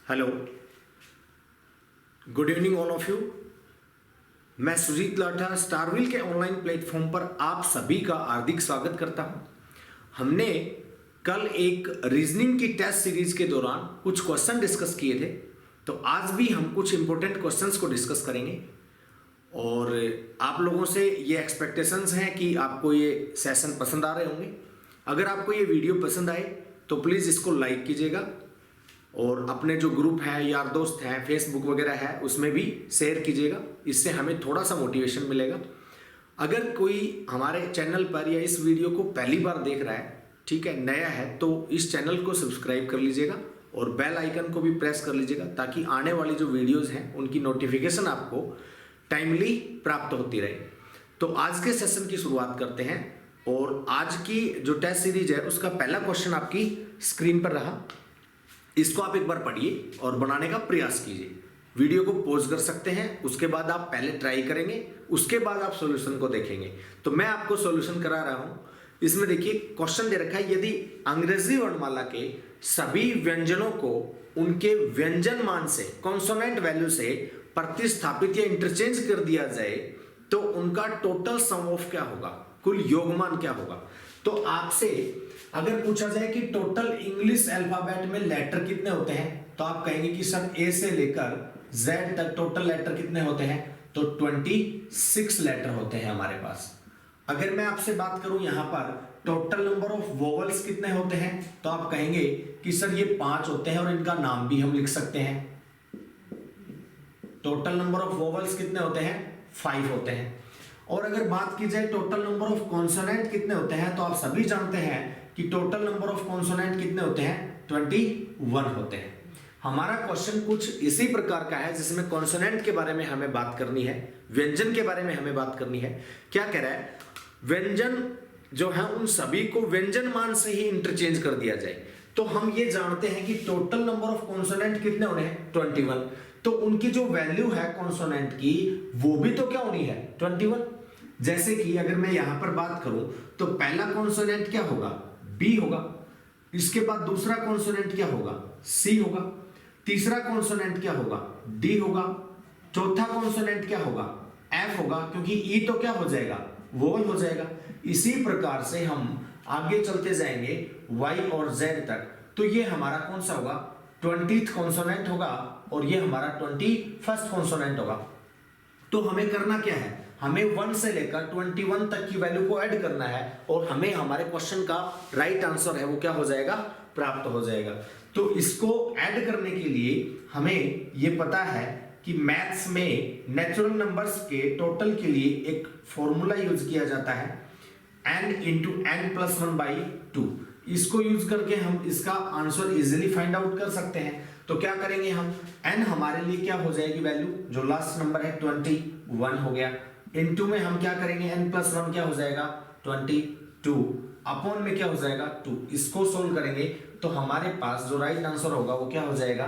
Hello, good evening all of you. मैं सुजीत लाठा स्टारविल के online platform पर आप सभी का हार्दिक स्वागत करता हूं। हमने कल एक रीजनिंग की टेस्ट सीरीज के दौरान कुछ क्वेश्चन डिस्कस किए थे, तो आज भी हम कुछ इंपॉर्टेंट क्वेश्चंस को डिस्कस करेंगे और आप लोगों से ये एक्सपेक्टेशंस हैं कि आपको ये सेशन पसंद आ रहे होंगे। अगर आपको ये वीडियो पसंद आए तो प्लीज़ इसको लाइक कीजिएगा और अपने जो ग्रुप है, यार दोस्त हैं, फेसबुक वगैरह है, उसमें भी शेयर कीजिएगा। इससे हमें थोड़ा सा मोटिवेशन मिलेगा। अगर कोई हमारे चैनल पर या इस वीडियो को पहली बार देख रहा है, ठीक है, नया है, तो इस चैनल को सब्सक्राइब कर लीजिएगा और बेल आइकन को भी प्रेस कर लीजिएगा ताकि आने वाली जो वीडियोज़ हैं उनकी नोटिफिकेशन आपको टाइमली प्राप्त होती रहे। तो आज के सेशन की शुरुआत करते हैं और आज की जो टेस्ट सीरीज है उसका पहला क्वेश्चन आपकी स्क्रीन पर रहा। इसको आप एक बार पढ़िए और बनाने का प्रयास कीजिए। वीडियो को पॉज कर सकते हैं, उसके बाद आप पहले ट्राई करेंगे, उसके बाद आप सॉल्यूशन को देखेंगे। तो मैं आपको सॉल्यूशन करा रहा हूं। इसमें देखिए क्वेश्चन दे रखा है, यदि अंग्रेजी वर्णमाला के सभी व्यंजनों को उनके व्यंजन मान से, कॉन्सोनेंट वैल्यू से प्रतिस्थापित या इंटरचेंज कर दिया जाए तो उनका टोटल सम ऑफ क्या होगा, कुल योगमान क्या होगा। तो आपसे अगर पूछा जाए कि टोटल इंग्लिश अल्फाबेट में लेटर कितने होते हैं, तो आप कहेंगे कि सर ए से लेकर जेड तक टोटल लेटर कितने होते हैं, तो 26 लेटर होते हैं हमारे पास। अगर मैं आपसे बात करूं यहां पर टोटल नंबर ऑफ वोवल्स कितने होते हैं, तो आप कहेंगे कि सर ये 5 होते हैं और इनका नाम भी हम लिख सकते हैं। टोटल नंबर ऑफ वोवल्स कितने होते हैं, 5 होते हैं। और अगर बात की जाए टोटल नंबर ऑफ कॉन्सोनेंट कितने होते हैं, तो आप सभी जानते हैं कि टोटल नंबर ऑफ कॉन्सोनेंट कितने होते हैं, 21 होते हैं। हमारा क्वेश्चन कुछ इसी प्रकार का है जिसमें कॉन्सोनेंट के बारे में हमें बात करनी है, व्यंजन के बारे में हमें बात करनी है। क्या कह रहा है, व्यंजन जो है उन सभी को व्यंजन मान से ही इंटरचेंज कर दिया जाए। तो हम ये जानते हैं कि टोटल नंबर ऑफ कॉन्सोनेंट कितने होने हैं, 21। तो उनकी जो वैल्यू है कॉन्सोनेंट की वो भी तो क्या होनी है, 21। जैसे कि अगर मैं यहां पर बात करूं तो पहला कॉन्सोनेंट क्या होगा, बी होगा। इसके बाद दूसरा कॉन्सोनेंट क्या होगा, सी होगा। तीसरा कॉन्सोनेंट क्या होगा, डी होगा। चौथा कॉन्सोनेंट क्या होगा, एफ होगा, क्योंकि ई तो क्या हो जाएगा, वोवल हो जाएगा। इसी प्रकार से हम आगे चलते जाएंगे वाई और जेड तक। तो ये हमारा कौन सा होगा, 20th कॉन्सोनेंट होगा और ये हमारा 21st कॉन्सोनेंट होगा। तो हमें करना क्या है, हमें 1 से लेकर 21 तक की वैल्यू को ऐड करना है और हमें हमारे क्वेश्चन का राइट आंसर है वो क्या हो जाएगा, प्राप्त हो जाएगा। तो इसको ऐड करने के लिए हमें ये पता है कि मैथ्स में नेचुरल नंबर्स के टोटल के लिए एक फॉर्मूला यूज किया जाता है, n इंटू n प्लस 1/2। इसको यूज करके हम इसका आंसर इजीली फाइंड आउट कर सकते हैं। तो क्या करेंगे हम, n हमारे लिए क्या हो जाएगी वैल्यू, जो लास्ट नंबर है 21 हो गया। इनटू में हम क्या करेंगे, n प्लस 1 क्या हो जाएगा, 22, अपॉन में क्या हो जाएगा 2। इसको सोल्व करेंगे तो हमारे पास जो राइट आंसर होगा वो क्या हो जाएगा,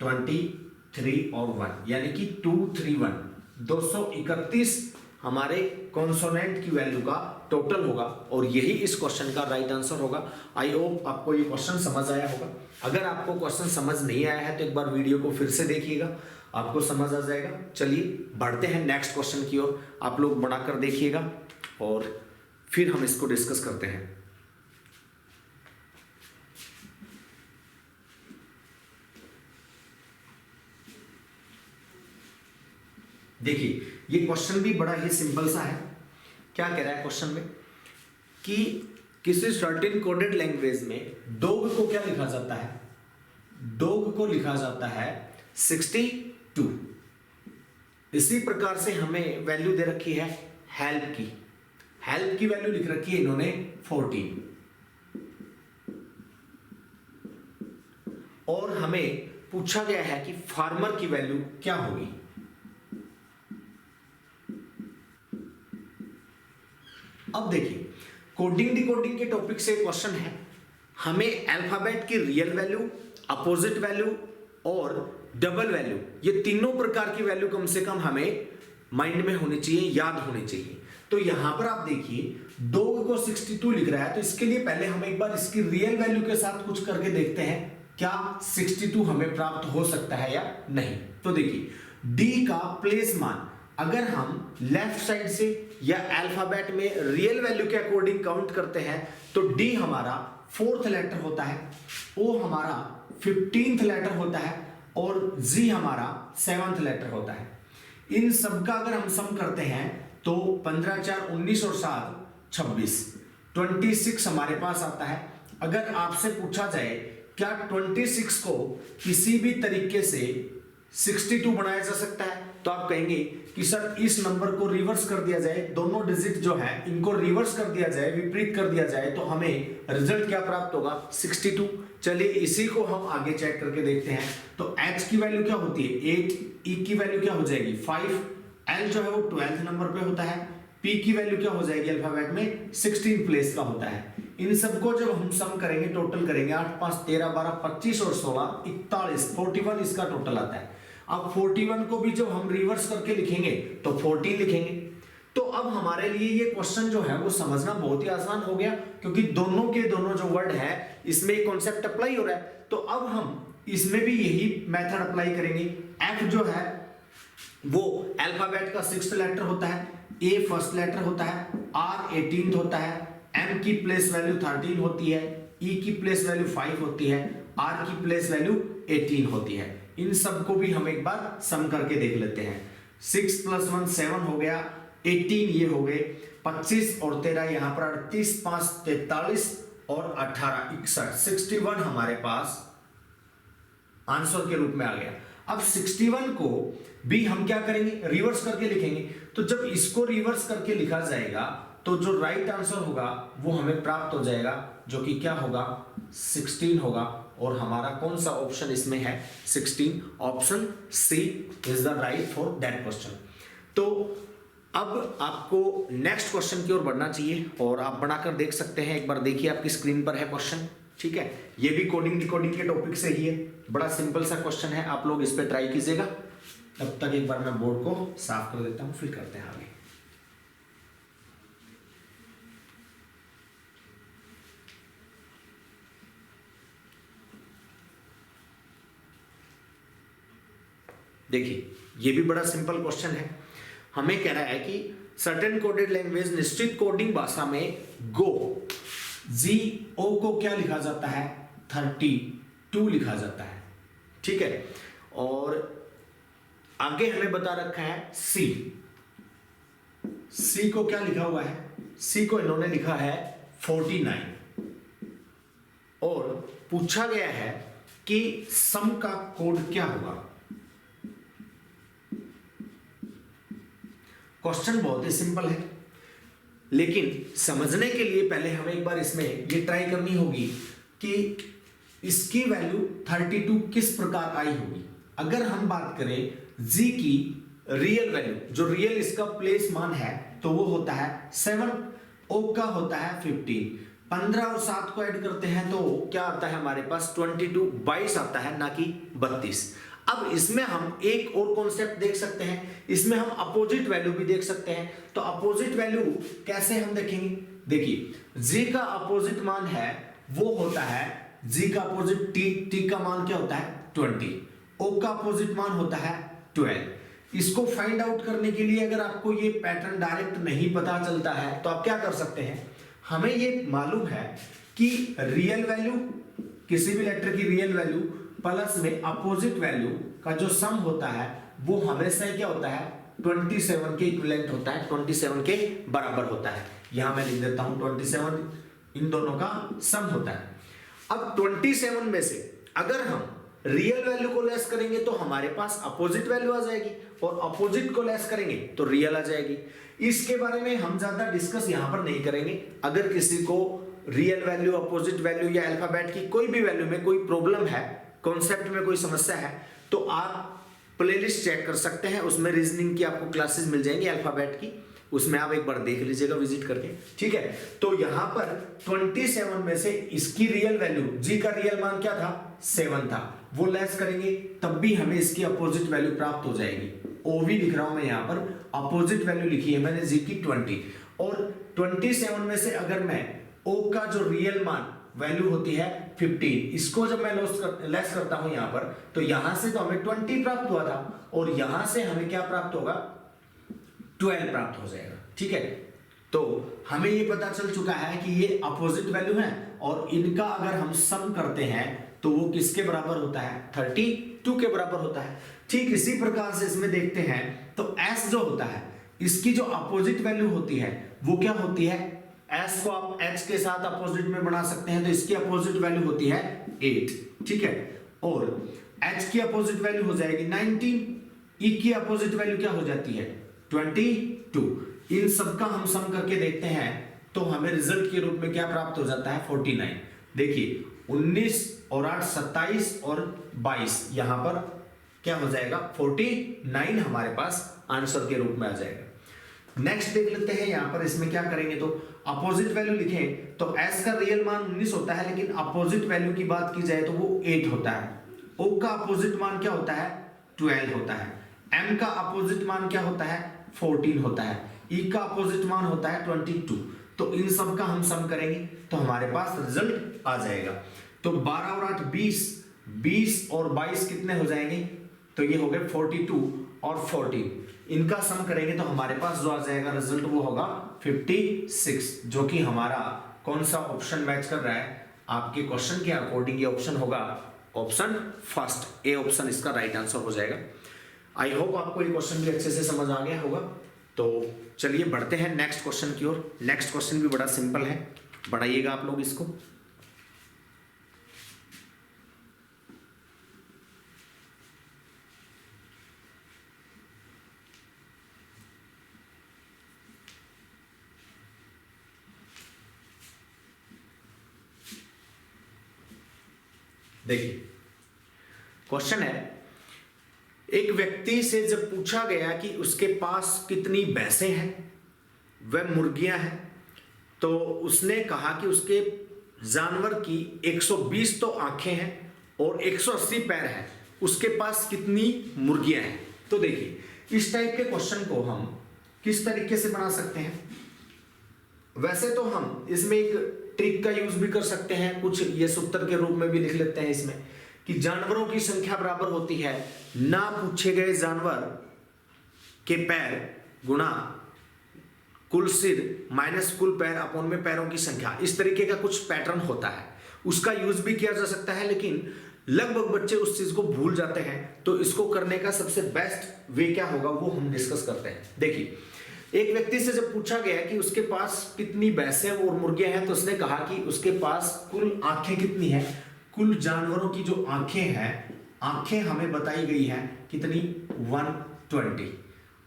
23 और 1 यानी कि 231, 231 हमारे कॉन्सोनेंट की वैल्यू का टोटल होगा और यही इस क्वेश्चन का राइट आंसर होगा। आई होप आपको ये क्वेश्चन समझ आया होगा। अगर आपको क्वेश्चन समझ नहीं आया है तो एक बार वीडियो को फिर से देखिएगा, आपको समझ आ जाएगा। चलिए बढ़ते हैं नेक्स्ट क्वेश्चन की ओर। आप लोग बनाकर देखिएगा और फिर हम इसको डिस्कस करते हैं। देखिए ये क्वेश्चन भी बड़ा ही सिंपल सा है। क्या कह रहा है क्वेश्चन में कि किसी सर्टेन कोडेड लैंग्वेज में डॉग को क्या लिखा जाता है, डॉग को लिखा जाता है 62। इसी प्रकार से हमें वैल्यू दे रखी है हेल्प की, हेल्प की वैल्यू लिख रखी है इन्होंने 14 और हमें पूछा गया है कि फार्मर की वैल्यू क्या होगी। अब देखिए कोडिंग डिकोडिंग के टॉपिक से क्वेश्चन है, हमें अल्फाबेट की रियल वैल्यू, अपोजिट वैल्यू और डबल वैल्यू, ये तीनों प्रकार की वैल्यू कम से कम हमें माइंड में होनी चाहिए, याद होनी चाहिए। तो यहां पर आप देखिए 2 को 62 लिख रहा है, तो इसके लिए पहले हम एक बार इसकी रियल वैल्यू के साथ कुछ करके देखते हैं क्या 62 हमें प्राप्त हो सकता है या नहीं। तो देखिए डी का प्लेस मान अगर हम लेफ्ट साइड से या अल्फाबेट में रियल वैल्यू के अकॉर्डिंग काउंट करते हैं तो डी हमारा 4th लेटर होता है, ओ हमारा 15th लेटर होता है और जी हमारा 7th लेटर होता है। इन सब का अगर हम सम करते हैं तो 15 4 19 और 7 26 26 हमारे पास आता है। अगर आपसे पूछा जाए क्या 26 को किसी भी तरीके से 62 बनाया जा सकता है, तो आप कहेंगे कि सर इस नंबर को रिवर्स कर दिया जाए, दोनों डिजिट जो है इनको रिवर्स कर दिया जाए, विपरीत कर दिया जाए, तो हमें रिजल्ट क्या प्राप्त होगा 62। चलिए इसी को हम आगे चेक करके देखते हैं। तो h की वैल्यू क्या होती है 8, e की वैल्यू क्या हो जाएगी 5, l जो है वो 12th नंबर पे होता है, p की वैल्यू क्या हो जाएगी अल्फाबेट में 16 प्लेस का होता है। इन सबको जब हम सम करेंगे टोटल करेंगे 8 5 13 12 25 और 16 41 41 इसका टोटल आता है। अब 41 को भी जब हम रिवर्स करके लिखेंगे तो 14 लिखेंगे। तो अब हमारे लिए ये क्वेश्चन जो है वो समझना बहुत ही आसान हो गया, क्योंकि दोनों के दोनों जो वर्ड है इसमें एक कॉन्सेप्ट अप्लाई हो रहा है। तो अब हम इसमें भी यही मेथड अप्लाई करेंगे। F जो है वो अल्फाबेट का 6th लेटर होता है, A 1st लेटर होता है, R 18th होता है, M की प्लेस वैल्यू 13 होती है, E की प्लेस वैल्यू 5 होती है, R की प्लेस वैल्यू 18 होती है। इन सब को भी हम एक बार सम करके देख लेते हैं। 6 + 1 7 हो गया, 18 ये हो गए, 25 और 13 यहाँ पर 38 5 43 और 18 61 61 हमारे पास आंसर के रूप में आ गया। अब 61 को भी हम क्या करेंगे रिवर्स करके लिखेंगे। तो जब इसको रिवर्स करके लिखा जाएगा तो जो राइट आंसर होगा वो हमें प्राप्त हो जाएगा, जो कि क्या होगा 16 होगा। और हमारा कौन सा ऑप्शन इसमें है 16, option C is the right for that question. तो अब आपको नेक्स्ट क्वेश्चन की ओर बढ़ना चाहिए और आप बनाकर देख सकते हैं। एक बार देखिए आपकी स्क्रीन पर है क्वेश्चन, ठीक है। ये भी कोडिंग डिकोडिंग के टॉपिक से ही है, बड़ा सिंपल सा क्वेश्चन है, आप लोग इस पर ट्राई कीजिएगा। तब तक एक बार मैं बोर्ड को साफ कर देता हूं, फिर करते हैं आगे। देखिए ये भी बड़ा सिंपल क्वेश्चन है। हमें कह रहा है कि सर्टेन कोडेड लैंग्वेज निश्चित कोडिंग भाषा में गो GO को क्या लिखा जाता है 32 लिखा जाता है, ठीक है। और आगे हमें बता रखा है C को क्या लिखा हुआ है, C को इन्होंने लिखा है 49 और पूछा गया है कि सम का कोड क्या होगा। क्वेश्चन बहुत ही सिंपल है, लेकिन समझने के लिए पहले हमें एक बार इसमें ये ट्राई करनी होगी कि इसकी वैल्यू 32 किस प्रकार आई होगी। अगर हम बात करें G की रियल वैल्यू, जो रियल इसका प्लेस मान है तो वो होता है 7, O का होता है 15, 15 और 7 को ऐड करते हैं तो क्या आता है हमारे पास 22 आता है, ना कि 32। अब इसमें हम एक और कॉन्सेप्ट देख सकते हैं, इसमें हम अपोजिट वैल्यू भी देख सकते हैं। तो अपोजिट वैल्यू कैसे हम देखेंगे, देखिए G का अपोजिट मान है वो होता है, G का अपोजिट T का मान क्या होता है 20, O का अपोजिट मान होता है 12। इसको फाइंड आउट करने के लिए अगर आपको ये पैटर्न डायरेक्ट नहीं पता चलता है तो आप क्या कर सकते हैं, हमें ये मालूम है कि रियल वैल्यू, किसी भी लेटर की रियल वैल्यू प्लस में अपोजिट वैल्यू का जो सम होता है वो हमेशा क्या होता है 27 के इक्विवेलेंट होता है, 27 के बराबर होता है। यहां मैं लिख देता हूं 27 इन दोनों का सम होता है। अब 27 में से अगर हम रियल वैल्यू को लेस करेंगे तो हमारे पास अपोजिट वैल्यू आ जाएगी और अपोजिट को लेस करेंगे तो रियल आ जाएगी। इसके बारे में हम ज्यादा डिस्कस यहां पर नहीं करेंगे। अगर किसी को रियल वैल्यू, अपोजिट वैल्यू या अल्फाबेट की कोई भी वैल्यू में कोई प्रॉब्लम है, कॉन्सेप्ट में कोई समस्या है, तो आप प्लेलिस्ट चेक कर सकते हैं, उसमें रीजनिंग की आपको क्लासेस मिल जाएंगी अल्फाबेट की, उसमें आप एक बार देख लीजिएगा विजिट करके, ठीक है। तो यहां पर 27 में से इसकी रियल वैल्यू, G का रियल मान क्या था 7 था, वो लेस करेंगे तब भी हमें इसकी अपोजिट वैल्यू प्राप्त हो जाएगी। OV लिख रहा हूं मैं यहां पर, अपोजिट वैल्यू लिखी है मैंने G की 20 और 27 में से अगर मैं O का जो रियल मान वैल्यू होती है 15, इसको जब मैं लेस करता हूं यहां पर, तो यहां से तो हमें 20 प्राप्त हुआ था और यहां से हमें क्या प्राप्त होगा, 12 प्राप्त हो जाएगा। ठीक है, तो हमें ये पता चल चुका है कि ये अपोजिट वैल्यू है और इनका अगर हम सम करते हैं तो वो किसके बराबर होता है, 32 के बराबर होता है। ठीक इसी प्रकार से इसमें देखते हैं तो S जो होता है इसकी जो अपोजिट वैल्यू होती है वो क्या होती है, S को आप H के साथ अपोजिट में बना सकते हैं, तो इसकी अपोजिट वैल्यू होती है 8। ठीक है, और H की अपोजिट वैल्यू हो जाएगी 19, E की अपोजिट वैल्यू क्या हो जाती है 22। इन सबका हम सम करके देखते हैं तो हमें रिजल्ट के रूप में क्या प्राप्त हो जाता है 49। देखिए 19 और 8 27 और 22, यहां पर क्या हो जाएगा 49 हमारे पास आंसर के रूप में आ जाएगा। नेक्स्ट देख लेते हैं, यहां पर इसमें क्या करेंगे तो अपोजिट वैल्यू लिखें तो S का रियल मान 19 होता है, लेकिन अपोजिट वैल्यू की बात की जाए तो वो 8 होता है। O का अपोजिट मान क्या होता है 12 होता है। M का अपोजिट मान क्या होता है 14 होता है। E का अपोजिट मान होता है 22। तो इन सब का हम सम करेंगे तो हमारे पास रिजल्ट आ जाएगा। तो 12 और 8 20, 20 और 22 कितने हो जाएंगे, तो ये हो गए 42 और 14, इनका सम करेंगे तो हमारे पास जो आ जाएगा रिजल्ट वो होगा 56, जो कि हमारा कौन सा ऑप्शन मैच कर रहा है, आपके क्वेश्चन के अकॉर्डिंग ये ऑप्शन होगा ऑप्शन फर्स्ट, ए ऑप्शन इसका राइट आंसर हो जाएगा। आई होप आपको ये क्वेश्चन भी अच्छे से समझ आ गया होगा। तो चलिए बढ़ते हैं नेक्स्ट क्वेश्चन की ओर। नेक्स्ट क्वेश्चन भी बड़ा सिंपल है, बढ़ाइएगा आप लोग इसको। देखिए क्वेश्चन है, एक व्यक्ति से जब पूछा गया कि उसके पास कितनी भैंसें हैं वह मुर्गियां हैं, तो उसने कहा कि उसके जानवर की 120 तो आंखें हैं और 180 पैर हैं, उसके पास कितनी मुर्गियां हैं। तो देखिए इस टाइप के क्वेश्चन को हम किस तरीके से बना सकते हैं, वैसे तो हम इसमें एक ट्रिक का यूज भी कर सकते हैं, कुछ ये सूत्र के रूप में भी लिख लेते हैं इसमें कि जानवरों की संख्या बराबर होती है ना पूछे गए जानवर के पैर गुणा कुल सिर माइनस कुल पैर अपॉन में पैरों की संख्या। इस तरीके का कुछ पैटर्न होता है, उसका यूज भी किया जा सकता है, लेकिन लगभग बच्चे उस चीज को भूल जाते हैं। तो इसको करने का सबसे बेस्ट वे क्या होगा वो हम डिस्कस करते हैं। देखिए एक व्यक्ति से जब पूछा गया कि उसके पास कितनी भैंसें और मुर्गियां हैं, तो उसने कहा कि उसके पास कुल आंखें कितनी है, कुल जानवरों की जो आंखें हैं, आंखें हमें बताई गई हैं कितनी 120।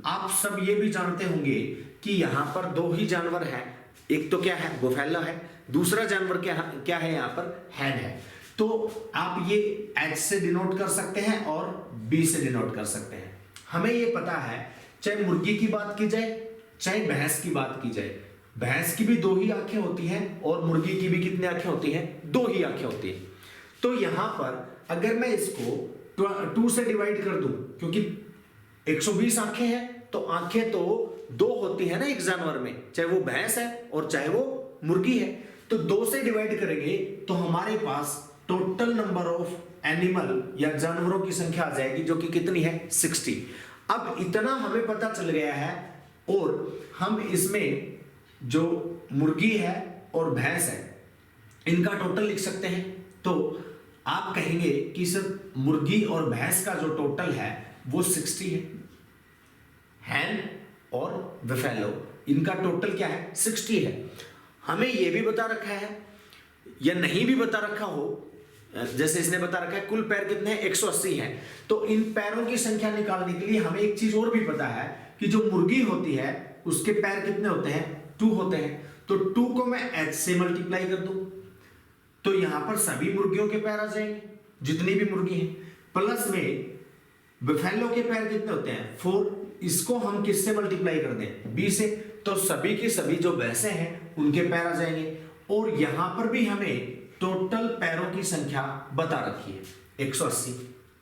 आप सब ये भी जानते होंगे कि यहां पर दो ही जानवर हैं, एक तो क्या है बुफैलो है, दूसरा जानवर क्या है यहाँ पर हैन है। तो आप ये H से डिनोट कर सकते हैं और B से डिनोट कर सकते हैं। हमें ये पता है चाहे मुर्गी की बात की जाए चाहे भैंस की बात की जाए, भैंस की भी दो ही आंखें होती हैं और मुर्गी की भी कितनी आंखें होती हैं, दो ही आंखें होती हैं। तो यहां पर अगर मैं इसको 2 से डिवाइड कर दूं, क्योंकि 120 आंखें हैं तो आंखें तो दो होती है ना एक जानवर में, चाहे वो भैंस है और चाहे वो मुर्गी है, तो 2 से डिवाइड करेंगे तो हमारे पास टोटल नंबर ऑफ एनिमल या जानवरों की संख्या आ जाएगी जो कि कितनी है 60। अब इतना हमें पता चल गया है और हम इसमें जो मुर्गी है और भैंस है इनका टोटल लिख सकते हैं। तो आप कहेंगे कि सर मुर्गी और भैंस का जो टोटल है वो 60 है, हैन और बफेलो इनका टोटल क्या है 60 है। हमें यह भी बता रखा है या नहीं भी बता रखा हो, जैसे इसने बता रखा है कुल पैर कितने हैं 180 हैं, तो इन पैरों की संख्या निकालने के लिए हमें एक चीज और भी पता है कि जो मुर्गी होती है उसके पैर कितने होते हैं 2 होते हैं। तो 2 को मैं H से मल्टीप्लाई कर दूं तो यहां पर सभी मुर्गियों के पैर आ जाएंगे जितनी भी मुर्गी हैं, प्लस में बफेलो के पैर कितने होते हैं 4, इसको हम किससे मल्टीप्लाई कर दें B से, तो सभी की सभी जो भैंसें हैं उनके पैर आ जाएंगे। और यहां पर भी हमें टोटल पैरों की संख्या बता रखी है 180।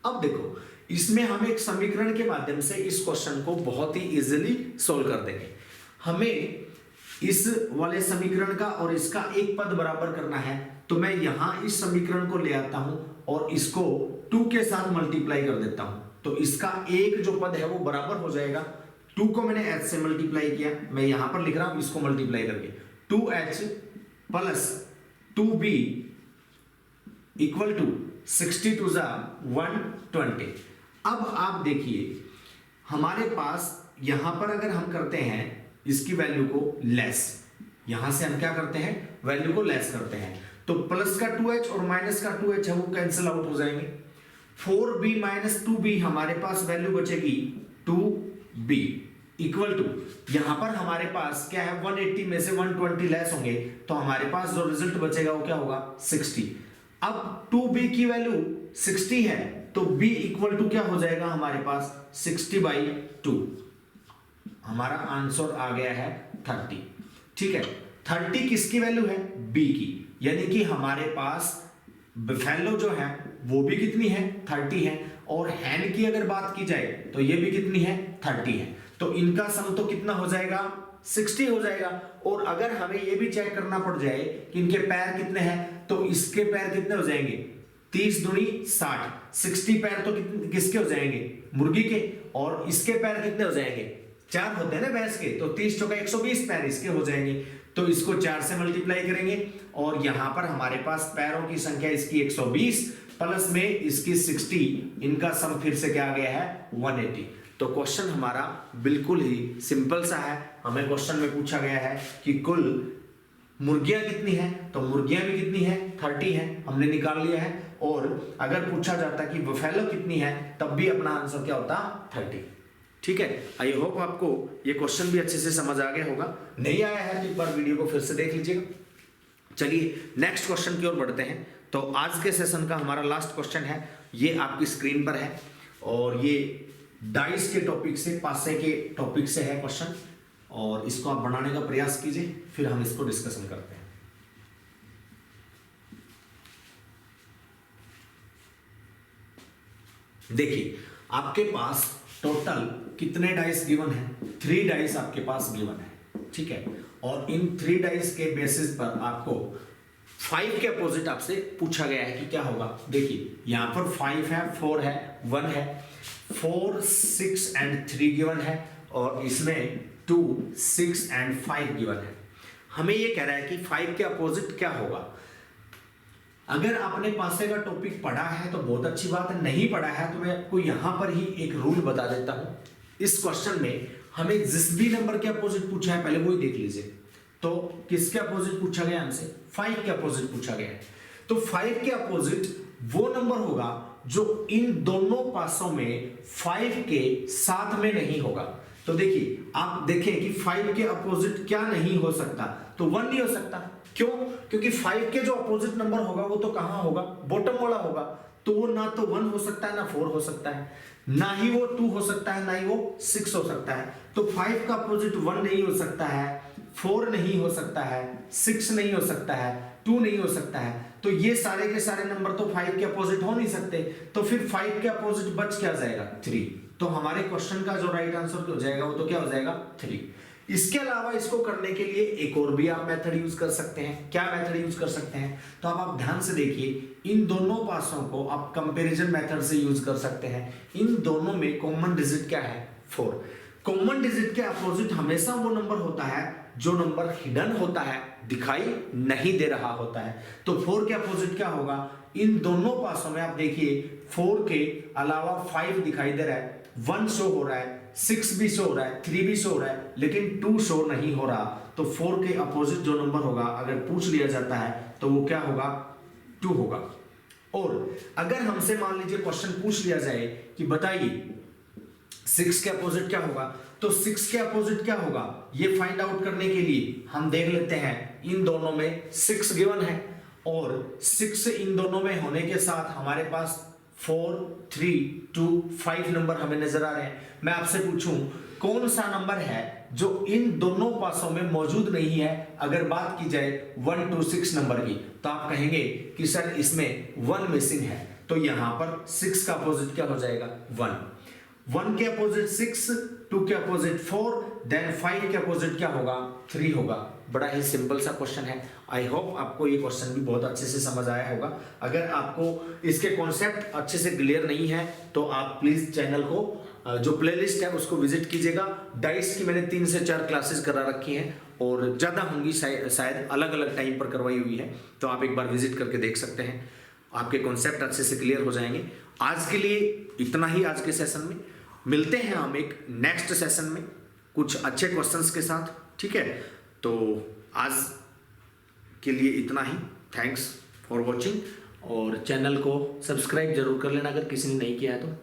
अब देखो इसमें हम एक समीकरण के माध्यम से इस क्वेश्चन को बहुत ही इजीली सोल्व कर देंगे। हमें इस वाले समीकरण का और इसका एक पद बराबर करना है, तो मैं यहां इस समीकरण को ले आता हूं और इसको 2 के साथ मल्टीप्लाई कर देता हूं, तो इसका एक जो पद है वो बराबर हो जाएगा। 2 को मैंने h से मल्टीप्लाई किया, मैं यहां पर लिख रहा हूं इसको मल्टीप्लाई करके 2h plus 2b equal to 60 to 120। अब आप देखिए हमारे पास यहां पर अगर हम करते हैं इसकी वैल्यू को लेस, यहां से हम क्या करते हैं वैल्यू को लेस करते हैं, तो प्लस का 2h और माइनस का 2h है वो कैंसिल आउट हो जाएंगे। 4b माइनस 2b हमारे पास वैल्यू बचेगी 2b इक्वल टू, यहां पर हमारे पास क्या है 180 में से 120 लेस होंगे, तो हमारे पास जो रिजल्ट बचेगा वो क्या होगा 60। अब 2b की वैल्यू 60 है तो b इक्वल टू क्या हो जाएगा हमारे पास 60/2, हमारा आंसर आ गया है 30। ठीक है, 30 किसकी वैल्यू है b की, यानी कि हमारे पास बफेलो जो है वो भी कितनी है 30 है, और हैन की अगर बात की जाए तो ये भी कितनी है 30 है, तो इनका सम तो कितना हो जाएगा 60 हो जाएगा। और अगर हमें ये भी चेक करना पड़ जाए कि इनके पैर कितने हैं, तो इसके पैर कितने हो जाएंगे 30 दूनी 60, 60 पैर तो किसके हो जाएंगे मुर्गी के, और इसके पैर कितने हो जाएंगे 4 होते हैं ना भैंस के, तो 30 चौका 120 पैर इसके हो जाएंगे, तो इसको 4 से मल्टीप्लाई करेंगे और यहां पर हमारे पास पैरों की संख्या इसकी 120 प्लस में इसकी 60, इनका सम फिर से क्या आ गया है 180। तो क्वेश्चन हमारा बिल्कुल ही सिंपल सा है। हमें क्वेश्चन में पूछा गया है कि कुल मुर्गियां कितनी हैं, तो मुर्गियां भी कितनी है 30 है, हमने निकाल लिया है। और अगर पूछा जाता कि बफेलो कितनी है तब भी अपना आंसर क्या होता 30। ठीक है, आई होप आपको ये क्वेश्चन भी अच्छे से समझ आ गया होगा। नहीं आया है तो एक बार वीडियो को फिर से देख लीजिएगा। चलिए नेक्स्ट क्वेश्चन की ओर बढ़ते हैं। तो आज के सेशन का हमारा लास्ट क्वेश्चन है, ये आपकी स्क्रीन पर है और ये डाइस के टॉपिक से, पासे के टॉपिक से है क्वेश्चन, और इसको आप बनाने का प्रयास कीजिए, फिर हम इसको डिस्कशन करते हैं। देखिए आपके पास टोटल कितने डाइस गिवन है, 3 डाइस आपके पास गिवन है। ठीक है, और इन 3 डाइस के बेसिस पर आपको 5 के अपोजिट आपसे पूछा गया है कि क्या होगा। देखिए यहां पर 5 है, 4 है, 1 है, 4, 6 एंड 3 गिवन है, और इसमें 2, 6 एंड 5 गिवन है। हमें ये कह रहा है कि 5 के अपोजिट क्या होगा। अगर आपने पासे का टॉपिक पढ़ा है तो बहुत अच्छी बात है, नहीं पढ़ा है तो मैं आपको यहां पर ही एक रूल बता देता हूं। इस क्वेश्चन में हमें जिस भी नंबर के अपोजिट पूछा है पहले वो ही देख लीजिए। तो किसके अपोजिट पूछा गया हमसे, 5 के अपोजिट पूछा गया है। तो 5 के अपोजिट वो नंबर होगा जो इन दोनों पासों में 5 के साथ में नहीं होगा। तो देखिए आप देखें कि 5 के अपोजिट क्या नहीं हो सकता, तो 1 नहीं हो सकता। क्यों? क्योंकि 5 के जो अपोजिट नंबर होगा वो तो कहां होगा, बॉटम वाला होगा, तो वो ना तो 1 हो सकता है ना 4 हो सकता है, ना ही वो 2 हो सकता है ना ही वो 6 हो सकता है। तो 5 का अपोजिट 1 नहीं हो सकता है, 4 नहीं हो सकता है, 6 नहीं हो सकता है, 2 नहीं हो सकता है। तो ये सारे के सारे नंबर तो 5 के अपोजिट हो नहीं सकते, तो फिर 5 के अपोजिट बच क्या जाएगा 3। तो हमारे क्वेश्चन का जो राइट आंसर हो जाएगा वो तो क्या हो जाएगा 3। इसके अलावा इसको करने के लिए एक और भी आप मेथड यूज कर सकते हैं। क्या मेथड यूज कर सकते हैं, तो आप ध्यान से देखिए, इन दोनों पासों को आप कंपैरिजन मेथड से यूज कर सकते हैं। इन दोनों में कॉमन डिजिट क्या है 4। कॉमन डिजिट के अपोजिट हमेशा वो नंबर होता है जो नंबर हिडन होता है, दिखाई नहीं दे रहा होता है। तो 4 के अपोजिट क्या होगा, इन दोनों पासों में आप देखिए 4 के अलावा 5 दिखाई दे रहा है, 1 शो हो रहा है, 6 भी शो हो रहा है, 3 भी शो हो रहा है, लेकिन 2 शो नहीं हो रहा। तो 4 के अपोजिट जो नंबर होगा अगर पूछ लिया जाता है तो वो क्या होगा 2 होगा। और अगर हमसे मान लीजिए क्वेश्चन पूछ लिया जाए कि बताइए 6 के अपोजिट क्या होगा, तो 6 के अपोजिट क्या होगा ये फाइंड आउट करने के लिए हम देख लेते हैं इन दोनों में 6 गिवन है, और 6 इन दोनों में होने के साथ हमारे पास 4, 3, 2, 5 नंबर हमें नजर आ रहे हैं। मैं आपसे पूछूं कौन सा नंबर है जो इन दोनों पासों में मौजूद नहीं है। अगर बात की जाए 1 to 6 नंबर की, तो आप कहेंगे कि सर इसमें 1 मिसिंग है, तो यहां पर 6 का अपोजिट क्या हो जाएगा 1 के अपोजिट 6, 2 के अपोजिट 4, देन 5 के अपोजिट क्या होगा 3 होगा। बड़ा ही सिंपल सा क्वेश्चन है। आई होप आपको ये क्वेश्चन भी बहुत अच्छे से समझ आया होगा। अगर आपको इसके कॉन्सेप्ट अच्छे से क्लियर नहीं है तो आप प्लीज़ चैनल को जो प्लेलिस्ट है उसको विजिट कीजिएगा। डाइस की मैंने 3 से 4 क्लासेस करा रखी हैं और ज़्यादा होंगी, शायद अलग अलग टाइम पर करवाई हुई है, तो आप एक बार विजिट करके देख सकते हैं। आपके कॉन्सेप्ट अच्छे से क्लियर हो जाएंगे। आज के लिए इतना ही आज के सेशन में। मिलते हैं हम एक नेक्स्ट सेशन में कुछ अच्छे क्वेश्चंस के साथ, ठीक है। तो आज के लिए इतना ही। थैंक्स फॉर वॉचिंग और चैनल को सब्सक्राइब जरूर कर लेना अगर किसी ने नहीं किया है तो।